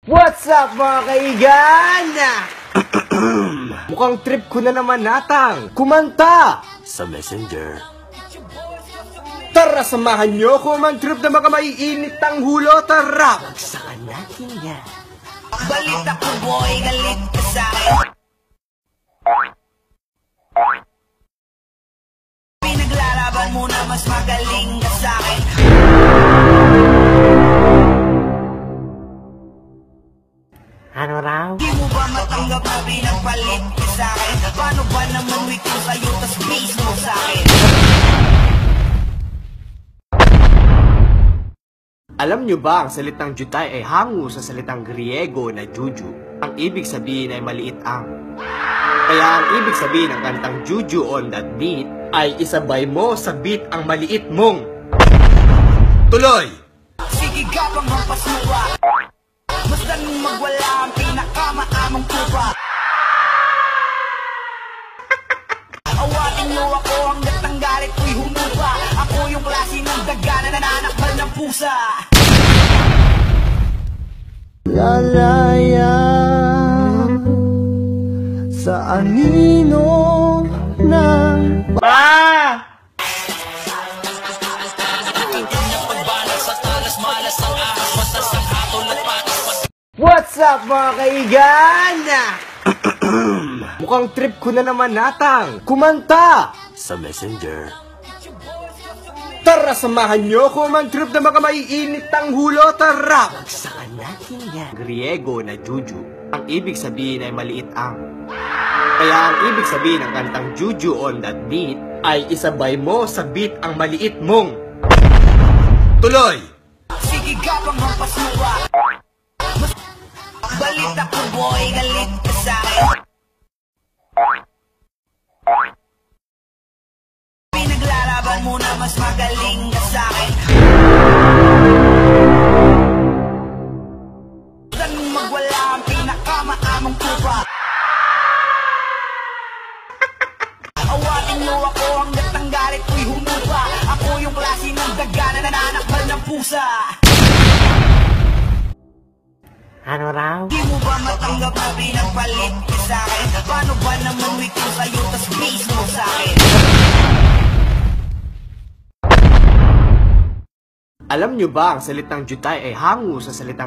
What's up mga kaigan? Mukhang trip ko na naman natang kumanta sa Messenger. Tara, samahan nyo ko man trip na mga maiinit ang hulo. Tara, bagsakan natin yan. Balita ko boy, galit ka sa'kin. Pinaglalaban mo na mas magaling ka sa'kin. Ano raw? Di mo ba matanggap na pinagpalit ka sa'kin? Paano ba naman weak ko sa'yo tas base mo sa'kin? Alam nyo ba ang salitang Jutay ay hango sa salitang Griego na Juju? Ang ibig sabihin ay maliit ang. Kaya ang ibig sabihin ng kantang Juju on that beat ay isabay mo sa beat ang maliit mong. Tuloy! Sige gabang hampas mo ba? Basta nung magwala ang pinakamaamang tupa. Awatin mo ako hanggat ang galit ko'y humupa. Ako yung klase ng daga na nananakbal ng pusa. Lalaya sa anino ng What's up mga kaigan? Mukhang trip ko na naman natang kumanta sa Messenger. Tara, samahan nyo ko man trip na mga maiinit ang hulo. Tara, bagsakan natin yan. Griego na Juju. Ang ibig sabihin ay maliit ang. Kaya ang ibig sabihin ng kantang Juju on that beat ay isabay mo sa beat ang maliit mong. Tuloy! Sige gabang hampas mo ba? Balita ko boy, galit ka sa'kin. Pinaglalaban mo na mas magaling ka sa'kin. Saan magwala ang pinakamaamang tupa. Awatin mo ako hanggat ang galit ko'y humupa. Ako yung klase ng daga na nananakbal ng pusa. Ano raw? Di mo ba matanggap na pinagpalit ka sa'kin? Paano ba naman weak ko sa'yo tas base mo sa'kin? Alam nyo ba ang salitang Jutay ay hango sa salitang